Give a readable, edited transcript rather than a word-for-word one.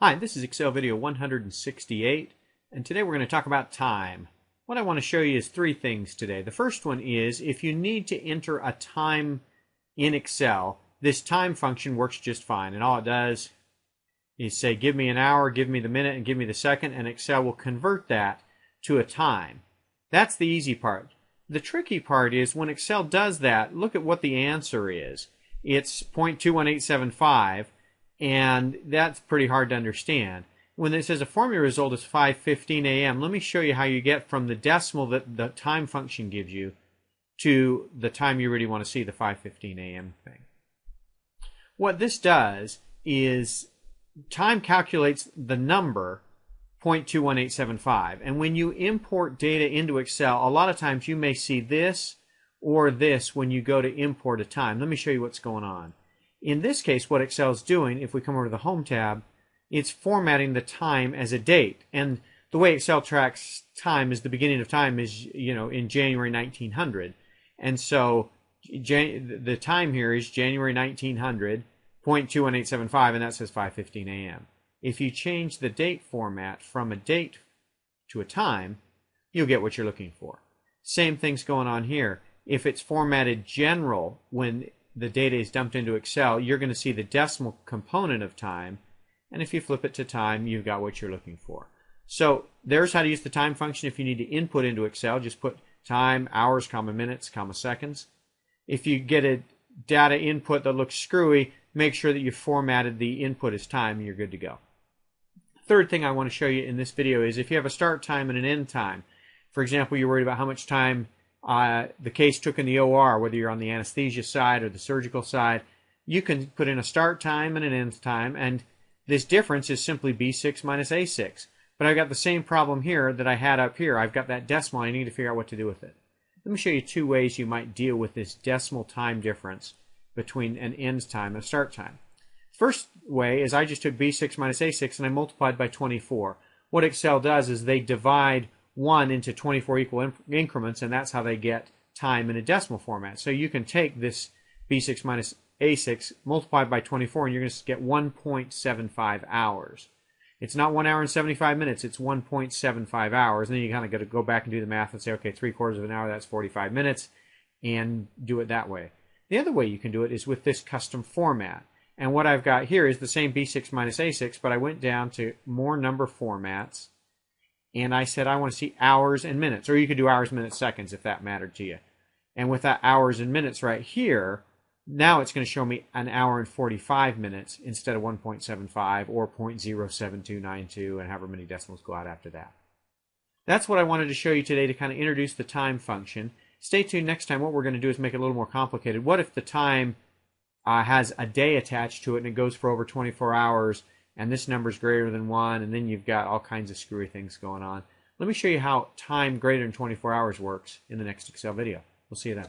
Hi, this is Excel video 168, and today we're going to talk about time. What I want to show you is three things today. The first one is if you need to enter a time in Excel, this time function works just fine, and all it does is say give me an hour, give me the minute, and give me the second, and Excel will convert that to a time. That's the easy part. The tricky part is when Excel does that, look at what the answer is. It's 0.21875. And that's pretty hard to understand. When it says a formula result is 5:15 a.m., let me show you how you get from the decimal that the time function gives you to the time you really want to see, the 5:15 a.m. thing. What this does is time calculates the number 0.21875. And when you import data into Excel, a lot of times you may see this or this when you go to import a time. Let me show you what's going on. In this case, what Excel is doing, if we come over to the Home tab, it's formatting the time as a date. And the way Excel tracks time is the beginning of time is, in January 1900. And so the time here is January 1900, 0.21875, and that says 5:15 a.m. If you change the date format from a date to a time, you'll get what you're looking for. Same thing's going on here. If it's formatted general when the data is dumped into Excel, you're going to see the decimal component of time, and if you flip it to time, you've got what you're looking for. So there's how to use the time function. If you need to input into Excel, just put time, hours, comma, minutes, comma, seconds. If you get a data input that looks screwy, make sure that you formatted the input as time, and you're good to go. Third thing I want to show you in this video is if you have a start time and an end time. For example, you're worried about how much time the case took in the OR, whether you're on the anesthesia side or the surgical side, you can put in a start time and an end time, and this difference is simply B6 minus A6. But I've got the same problem here that I had up here. I've got that decimal. I need to figure out what to do with it. Let me show you two ways you might deal with this decimal time difference between an end time and a start time. First way is I just took B6 minus A6 and I multiplied by 24. What Excel does is they divide 1 into 24 equal increments, and that's how they get time in a decimal format. So you can take this B6 minus A6, multiplied by 24, and you're going to get 1.75 hours. It's not 1 hour and 75 minutes, it's 1.75 hours. And then you kind of got to go back and do the math and say, okay, 3/4 of an hour, that's 45 minutes, and do it that way. The other way you can do it is with this custom format. And what I've got here is the same B6 minus A6, but I went down to more number formats, and I said I want to see hours and minutes, or you could do hours, minutes, seconds if that mattered to you. And with that hours and minutes right here, now it's going to show me an hour and 45 minutes instead of 1.75 or 0.07292 and however many decimals go out after that. That's what I wanted to show you today to kind of introduce the time function. Stay tuned next time. What we're going to do is make it a little more complicated. What if the time has a day attached to it and it goes for over 24 hours, and this number is greater than 1, and then you've got all kinds of screwy things going on. Let me show you how time greater than 24 hours works in the next Excel video. We'll see you then.